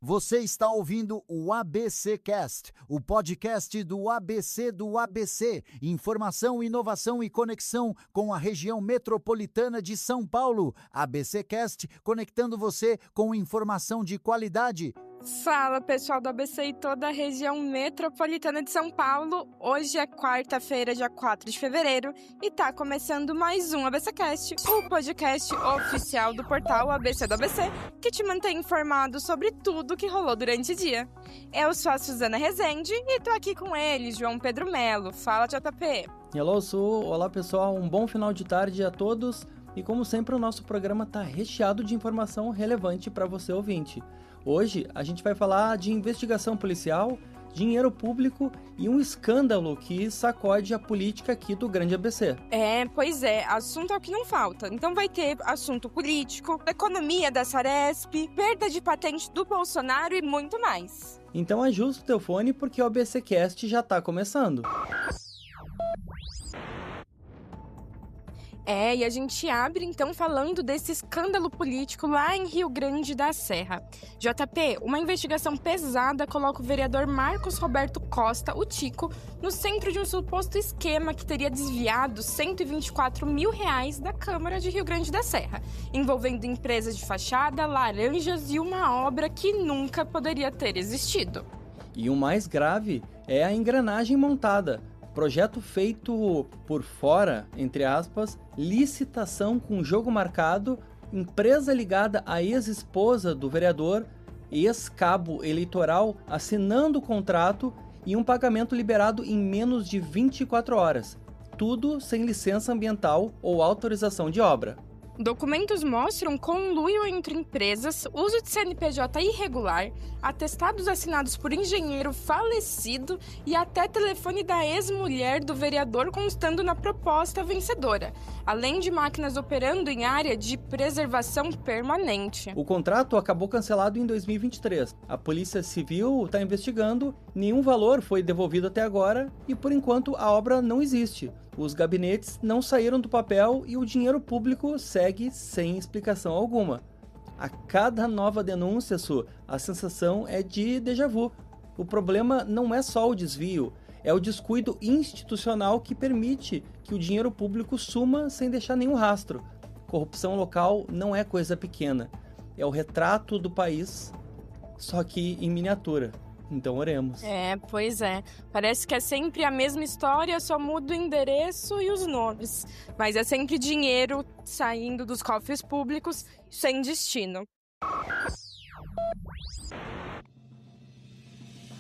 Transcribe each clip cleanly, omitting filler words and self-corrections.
Você está ouvindo o ABC Cast, o podcast do ABC. Informação, inovação e conexão com a região metropolitana de São Paulo. ABC Cast, conectando você com informação de qualidade. Fala, pessoal do ABC e toda a região metropolitana de São Paulo. Hoje é quarta-feira, dia 4 de fevereiro, e tá começando mais um ABCcast, o podcast oficial do portal ABC do ABC, que te mantém informado sobre tudo que rolou durante o dia. Eu sou a Suzana Rezende e tô aqui com ele, João Pedro Melo. Fala, JP. Hello, Su. Olá, pessoal. Um bom final de tarde a todos. E como sempre, o nosso programa tá recheado de informação relevante para você ouvinte. Hoje a gente vai falar de investigação policial, dinheiro público e um escândalo que sacode a política aqui do Grande ABC. Pois é, assunto é o que não falta. Então vai ter assunto político, economia da Saresp, perda de patente do Bolsonaro e muito mais. Então ajusta o teu fone porque o ABCcast já tá começando. E a gente abre então falando desse escândalo político lá em Rio Grande da Serra. JP, uma investigação pesada coloca o vereador Marcos Roberto Costa, o Tico, no centro de um suposto esquema que teria desviado R$124 mil da Câmara de Rio Grande da Serra, envolvendo empresas de fachada, laranjas e uma obra que nunca poderia ter existido. E o mais grave é a engrenagem montada. Projeto feito por fora, entre aspas, licitação com jogo marcado, empresa ligada à ex-esposa do vereador, ex-cabo eleitoral assinando o contrato e um pagamento liberado em menos de 24 horas. Tudo sem licença ambiental ou autorização de obra. Documentos mostram conluio entre empresas, uso de CNPJ irregular, atestados assinados por engenheiro falecido e até telefone da ex-mulher do vereador constando na proposta vencedora, além de máquinas operando em área de preservação permanente. O contrato acabou cancelado em 2023. A Polícia Civil está investigando, nenhum valor foi devolvido até agora e, por enquanto, a obra não existe. Os gabinetes não saíram do papel e o dinheiro público segue sem explicação alguma. A cada nova denúncia, a sensação é de déjà vu. O problema não é só o desvio, é o descuido institucional que permite que o dinheiro público suma sem deixar nenhum rastro. Corrupção local não é coisa pequena, é o retrato do país, só que em miniatura. Então oremos. Pois é. Parece que é sempre a mesma história, só muda o endereço e os nomes. Mas é sempre dinheiro saindo dos cofres públicos sem destino.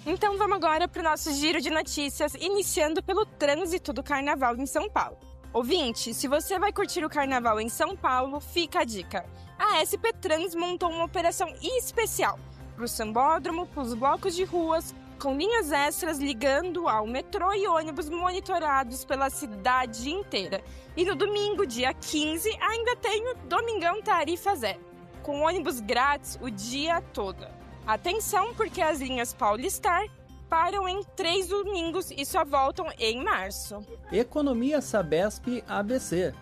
Então vamos agora para o nosso giro de notícias, iniciando pelo trânsito do Carnaval em São Paulo. Ouvinte, se você vai curtir o Carnaval em São Paulo, fica a dica. A SP Trans montou uma operação especial para o sambódromo, para os blocos de ruas, com linhas extras ligando ao metrô e ônibus monitorados pela cidade inteira. E no domingo, dia 15, ainda tem o Domingão Tarifa Zero, com ônibus grátis o dia todo. Atenção, porque as linhas Paulistar param em 3 domingos e só voltam em março. Economia Sabesp ABC.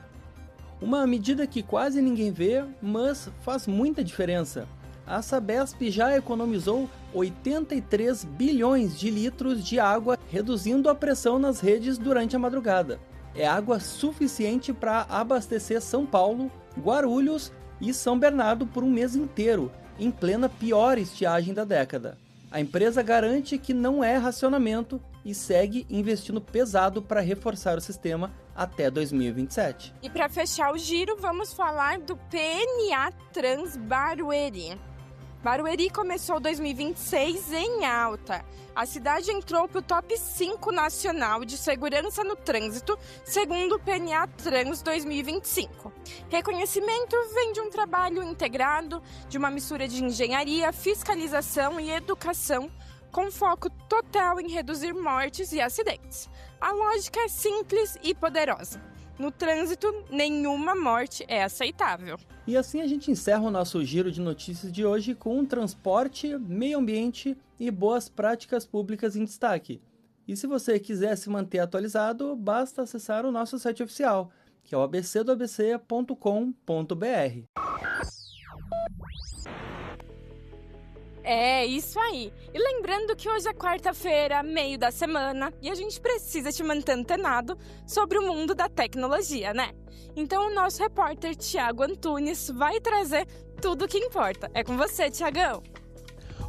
Uma medida que quase ninguém vê, mas faz muita diferença. A Sabesp já economizou 83 bilhões de litros de água, reduzindo a pressão nas redes durante a madrugada. É água suficiente para abastecer São Paulo, Guarulhos e São Bernardo por um mês inteiro, em plena pior estiagem da década. A empresa garante que não é racionamento e segue investindo pesado para reforçar o sistema até 2027. E para fechar o giro, vamos falar do PNA Trans Barueri. Barueri começou 2026 em alta. A cidade entrou para o top 5 nacional de segurança no trânsito, segundo o PNA Trans 2025. Reconhecimento vem de um trabalho integrado, de uma mistura de engenharia, fiscalização e educação, com foco total em reduzir mortes e acidentes. A lógica é simples e poderosa. No trânsito, nenhuma morte é aceitável. E assim a gente encerra o nosso giro de notícias de hoje com transporte, meio ambiente e boas práticas públicas em destaque. E se você quiser se manter atualizado, basta acessar o nosso site oficial, que é o abcdoabc.com.br. É, isso aí. E lembrando que hoje é quarta-feira, meio da semana, e a gente precisa te manter antenado sobre o mundo da tecnologia, né? Então o nosso repórter Thiago Antunes vai trazer tudo o que importa. É com você, Thiagão.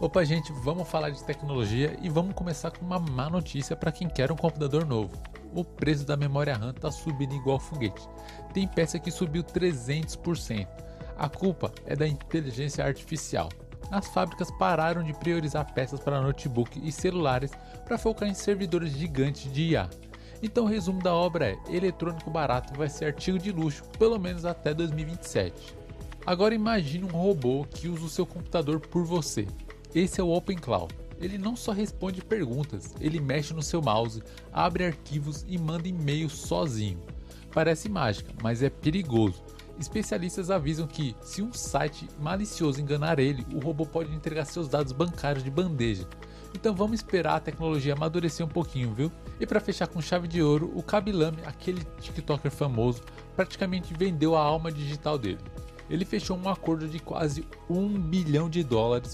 Opa, gente, vamos falar de tecnologia e vamos começar com uma má notícia para quem quer um computador novo. O preço da memória RAM está subindo igual foguete. Tem peça que subiu 300%. A culpa é da inteligência artificial. As fábricas pararam de priorizar peças para notebook e celulares para focar em servidores gigantes de IA. Então o resumo da obra é: eletrônico barato vai ser artigo de luxo, pelo menos até 2027. Agora imagine um robô que usa o seu computador por você. Esse é o OpenClaw. Ele não só responde perguntas, ele mexe no seu mouse, abre arquivos e manda e-mails sozinho. Parece mágica, mas é perigoso. Especialistas avisam que, se um site malicioso enganar ele, o robô pode entregar seus dados bancários de bandeja. Então vamos esperar a tecnologia amadurecer um pouquinho, viu? E para fechar com chave de ouro, o Kabilame, aquele TikToker famoso, praticamente vendeu a alma digital dele. Ele fechou um acordo de quase $1 bilhão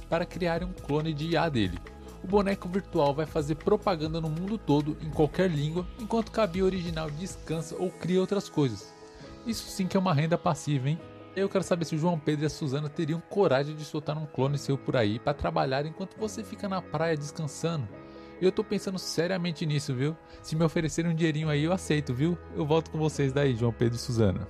para criar um clone de IA dele. O boneco virtual vai fazer propaganda no mundo todo, em qualquer língua, enquanto o Kabi original descansa ou cria outras coisas. Isso sim que é uma renda passiva, hein? Eu quero saber se o João Pedro e a Suzana teriam coragem de soltar um clone seu por aí para trabalhar enquanto você fica na praia descansando. Eu tô pensando seriamente nisso, viu? Se me oferecerem um dinheirinho aí eu aceito, viu? Eu volto com vocês daí, João Pedro e Suzana.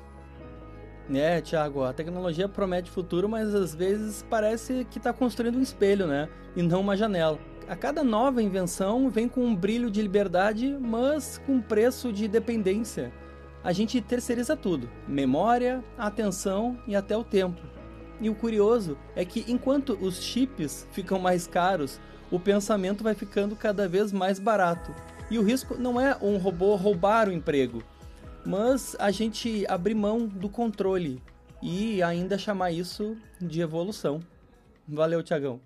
Thiago, a tecnologia promete futuro, mas às vezes parece que está construindo um espelho, né? E não uma janela. A cada nova invenção vem com um brilho de liberdade, mas com preço de dependência. A gente terceiriza tudo: memória, atenção e até o tempo. E o curioso é que enquanto os chips ficam mais caros, o pensamento vai ficando cada vez mais barato. E o risco não é um robô roubar o emprego, mas a gente abrir mão do controle e ainda chamar isso de evolução. Valeu, Thiagão.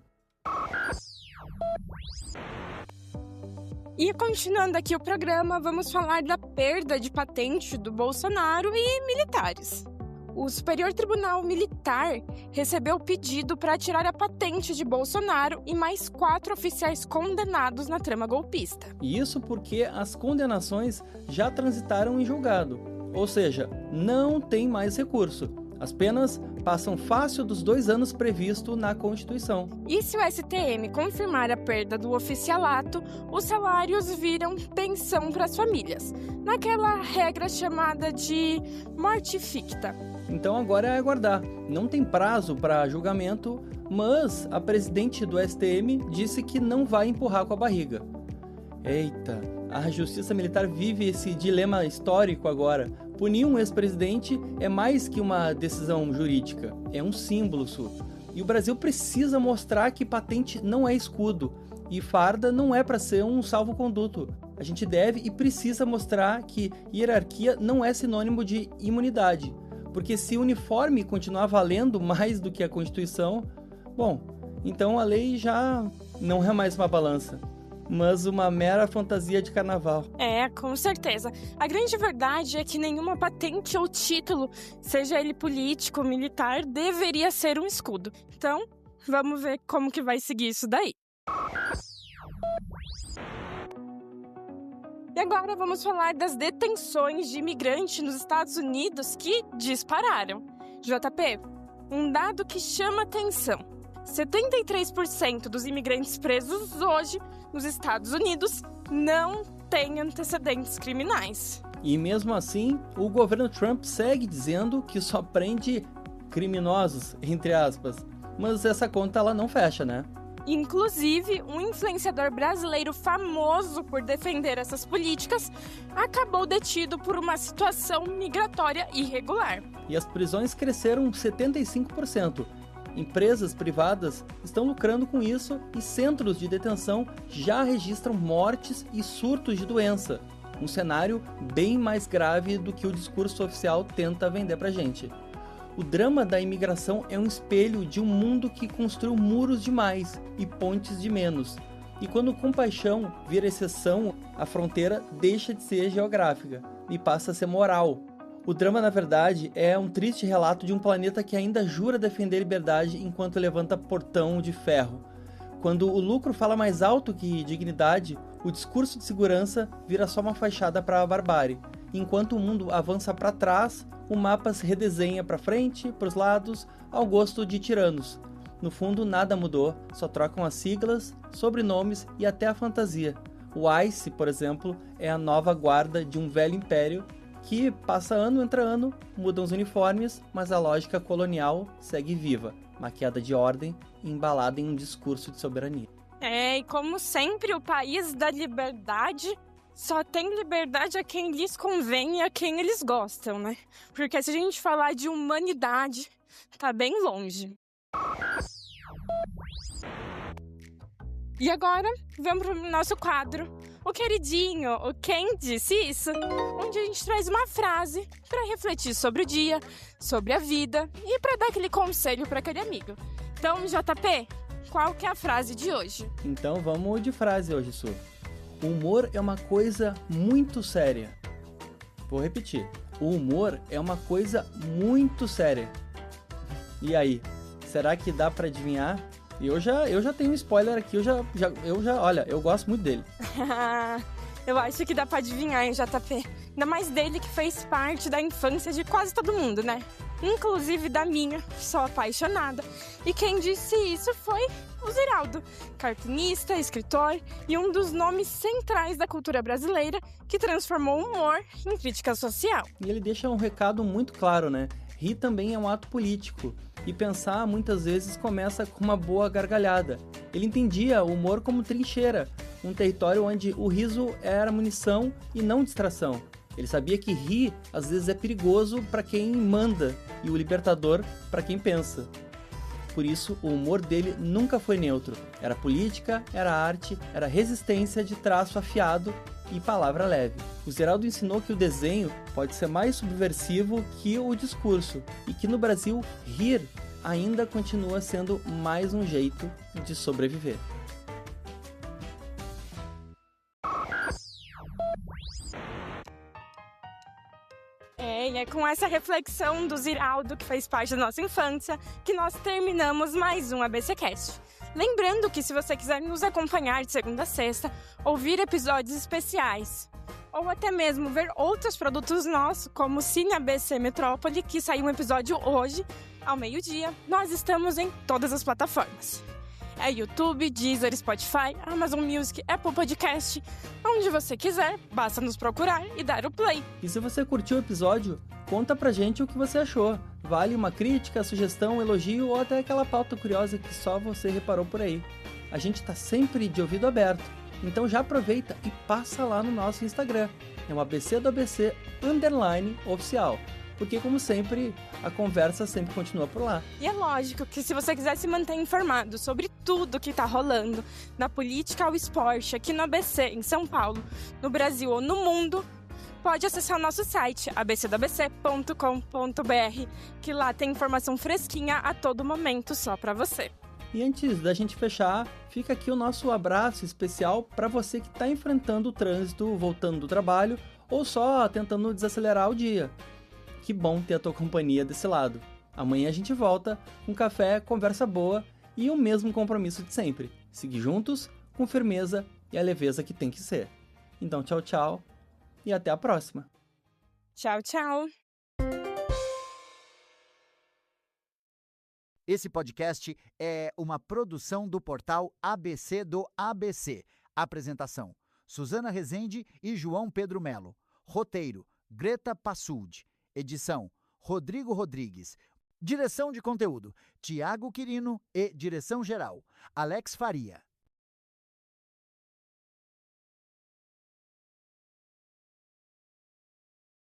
E continuando aqui o programa, vamos falar da perda de patente do Bolsonaro e militares. O Superior Tribunal Militar recebeu o pedido para tirar a patente de Bolsonaro e mais 4 oficiais condenados na trama golpista. Isso porque as condenações já transitaram em julgado, ou seja, não tem mais recurso. As penas passam fácil dos 2 anos previsto na Constituição. E se o STM confirmar a perda do oficialato, os salários viram pensão para as famílias, naquela regra chamada de morte ficta. Então agora é aguardar. Não tem prazo para julgamento, mas a presidente do STM disse que não vai empurrar com a barriga. Eita, a Justiça Militar vive esse dilema histórico agora. Punir um ex-presidente é mais que uma decisão jurídica, é um símbolo. E o Brasil precisa mostrar que patente não é escudo e farda não é para ser um salvo-conduto. A gente deve e precisa mostrar que hierarquia não é sinônimo de imunidade, porque se o uniforme continuar valendo mais do que a Constituição, bom, então a lei já não é mais uma balança, mas uma mera fantasia de carnaval. É, com certeza. A grande verdade é que nenhuma patente ou título, seja ele político ou militar, deveria ser um escudo. Então, vamos ver como que vai seguir isso daí. E agora vamos falar das detenções de imigrantes nos Estados Unidos que dispararam. JP, um dado que chama atenção: 73% dos imigrantes presos hoje nos Estados Unidos não têm antecedentes criminais. E mesmo assim, o governo Trump segue dizendo que só prende criminosos, entre aspas. Mas essa conta ela não fecha, né? Inclusive, um influenciador brasileiro famoso por defender essas políticas acabou detido por uma situação migratória irregular. E as prisões cresceram 75%. Empresas privadas estão lucrando com isso e centros de detenção já registram mortes e surtos de doença. Um cenário bem mais grave do que o discurso oficial tenta vender pra gente. O drama da imigração é um espelho de um mundo que construiu muros demais e pontes de menos. E quando compaixão vira exceção, a fronteira deixa de ser geográfica e passa a ser moral. O drama, na verdade, é um triste relato de um planeta que ainda jura defender liberdade enquanto levanta portão de ferro. Quando o lucro fala mais alto que dignidade, o discurso de segurança vira só uma fachada para a barbárie. Enquanto o mundo avança para trás, o mapa se redesenha para frente, para os lados, ao gosto de tiranos. No fundo, nada mudou, só trocam as siglas, sobrenomes e até a fantasia. O ICE, por exemplo, é a nova guarda de um velho império que passa ano entre ano, mudam os uniformes, mas a lógica colonial segue viva, maquiada de ordem e embalada em um discurso de soberania. E como sempre, o país da liberdade só tem liberdade a quem lhes convém e a quem eles gostam, né? Porque se a gente falar de humanidade, tá bem longe. E agora, vamos pro nosso quadro, o queridinho, o Quem Disse Isso? Onde a gente traz uma frase para refletir sobre o dia, sobre a vida e para dar aquele conselho para aquele amigo. Então, JP, qual que é a frase de hoje? Então vamos de frase hoje, Su. O humor é uma coisa muito séria. Vou repetir. O humor é uma coisa muito séria. E aí, será que dá para adivinhar? Eu já tenho um spoiler aqui, olha, eu gosto muito dele. Eu acho que dá pra adivinhar, hein, JP? Ainda mais dele que fez parte da infância de quase todo mundo, né? Inclusive da minha, sou apaixonada. E quem disse isso foi o Ziraldo, cartunista, escritor e um dos nomes centrais da cultura brasileira que transformou o humor em crítica social. E ele deixa um recado muito claro, né? Rir também é um ato político. E pensar, muitas vezes, começa com uma boa gargalhada. Ele entendia o humor como trincheira, um território onde o riso era munição e não distração. Ele sabia que rir, às vezes, é perigoso para quem manda e o libertador para quem pensa. Por isso, o humor dele nunca foi neutro. Era política, era arte, era resistência de traço afiado e palavra leve. O Ziraldo ensinou que o desenho pode ser mais subversivo que o discurso e que no Brasil, rir ainda continua sendo mais um jeito de sobreviver. E é com essa reflexão do Ziraldo, que fez parte da nossa infância, que nós terminamos mais um ABCcast. Lembrando que se você quiser nos acompanhar de segunda a sexta, ouvir episódios especiais, ou até mesmo ver outros produtos nossos, como o Cine ABC Metrópole, que saiu um episódio hoje, ao meio-dia, nós estamos em todas as plataformas. É YouTube, Deezer, Spotify, Amazon Music, Apple Podcast. Onde você quiser, basta nos procurar e dar o play. E se você curtiu o episódio, conta pra gente o que você achou. Vale uma crítica, sugestão, elogio ou até aquela pauta curiosa que só você reparou por aí. A gente tá sempre de ouvido aberto. Então já aproveita e passa lá no nosso Instagram. É o ABC do ABC _oficial. Porque, como sempre, a conversa sempre continua por lá. E é lógico que se você quiser se manter informado sobre tudo que tá rolando, da política ao esporte, aqui no ABC, em São Paulo, no Brasil ou no mundo, pode acessar o nosso site, abcdabc.com.br, que lá tem informação fresquinha a todo momento só pra você. E antes da gente fechar, fica aqui o nosso abraço especial para você que está enfrentando o trânsito, voltando do trabalho ou só tentando desacelerar o dia. Que bom ter a tua companhia desse lado. Amanhã a gente volta com café, conversa boa e o mesmo compromisso de sempre. Seguir juntos, com firmeza e a leveza que tem que ser. Então tchau, tchau e até a próxima. Tchau, tchau. Esse podcast é uma produção do portal ABC do ABC. Apresentação: Suzana Rezende e João Pedro Melo. Roteiro: Greta Passuldi. Edição: Rodrigo Rodrigues. Direção de conteúdo: Tiago Quirino e direção geral: Alex Faria.